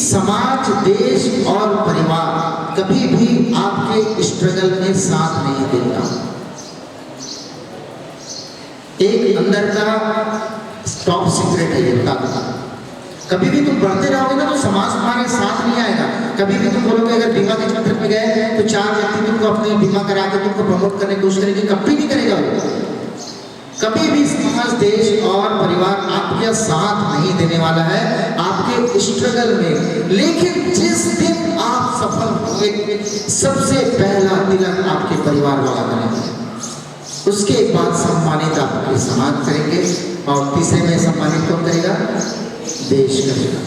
समाज, देश और परिवार कभी भी आपके स्ट्रगल में साथ नहीं देता। एक अंदर का टॉप सीक्रेट है ये। कभी भी तुम बढ़ते रहोगे ना तो समाज तुम्हारे साथ नहीं आएगा। कभी भी तुम बोलोगे अगर बीमा के क्षेत्र में गए तो 4 व्यक्ति तुमको अपने बीमा करा के तुमको प्रमोट करने की कोशिश करेंगे, कभी नहीं करेगा। कभी भी समाज, देश और परिवार आपके साथ नहीं देने वाला है आपके स्ट्रगल में। लेकिन जिस दिन आप सफल हुए, सबसे पहला तिलक आपके परिवार वाला बनेगा। उसके बाद सम्मानित आपके समाज करेंगे और तीसरे में सम्मानित कौन करेगा? देश करेगा।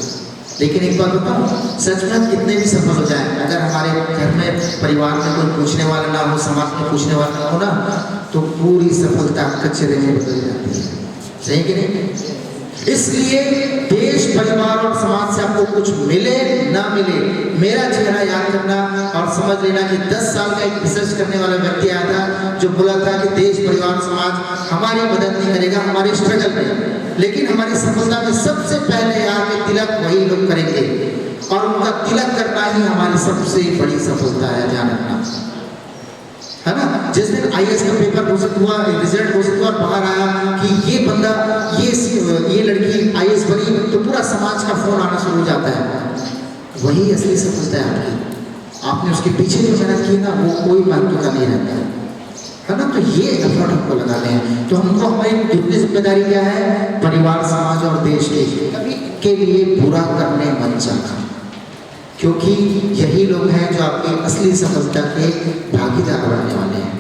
लेकिन एक बात बताऊं, सच में कितने भी सफल हो जाए, अगर हमारे घर में परिवार में कोई पूछने वाला ना हो, समाज में पूछने वाला ना हो ना, तो पूरी सफलता कचरे में बदल जाती है। सही कि नहीं? इसलिए देश, परिवार और समाज से आपको कुछ मिले ना मिले, मेरा चेहरा याद करना और समझ लेना कि 10 साल का एक रिसर्च करने वाला व्यक्ति आया था जो बोला था कि देश, परिवार, समाज हमारी मदद नहीं करेगा हमारे स्ट्रगल में, लेकिन हमारी सफलता में सबसे पहले आके तिलक वही लोग करेंगे और उनका तिलक करना ही हमारी सबसे बड़ी सफलता है। ध्यान रखना, है ना? जिस दिन आईएएस का पेपर घोषित हुआ, रिजल्ट घोषित हुआ, बाहर आया कि ये बंदा, ये लड़की आईएएस बनी, तो पूरा समाज का फोन आना शुरू हो जाता है। वही असली सफलता है आपकी। आपने उसके पीछे जो मेहनत की ना, वो कोई महत्व का नहीं रहता है ना? तो ये एफर्ट हमको लगाने हैं। तो हमको हमारी कितनी जिम्मेदारी क्या है? परिवार, समाज और देश कभी के लिए बुरा करने मत जाना, क्योंकि यही लोग हैं जो आपकी असली सफलता के भागीदार बनने वाले हैं।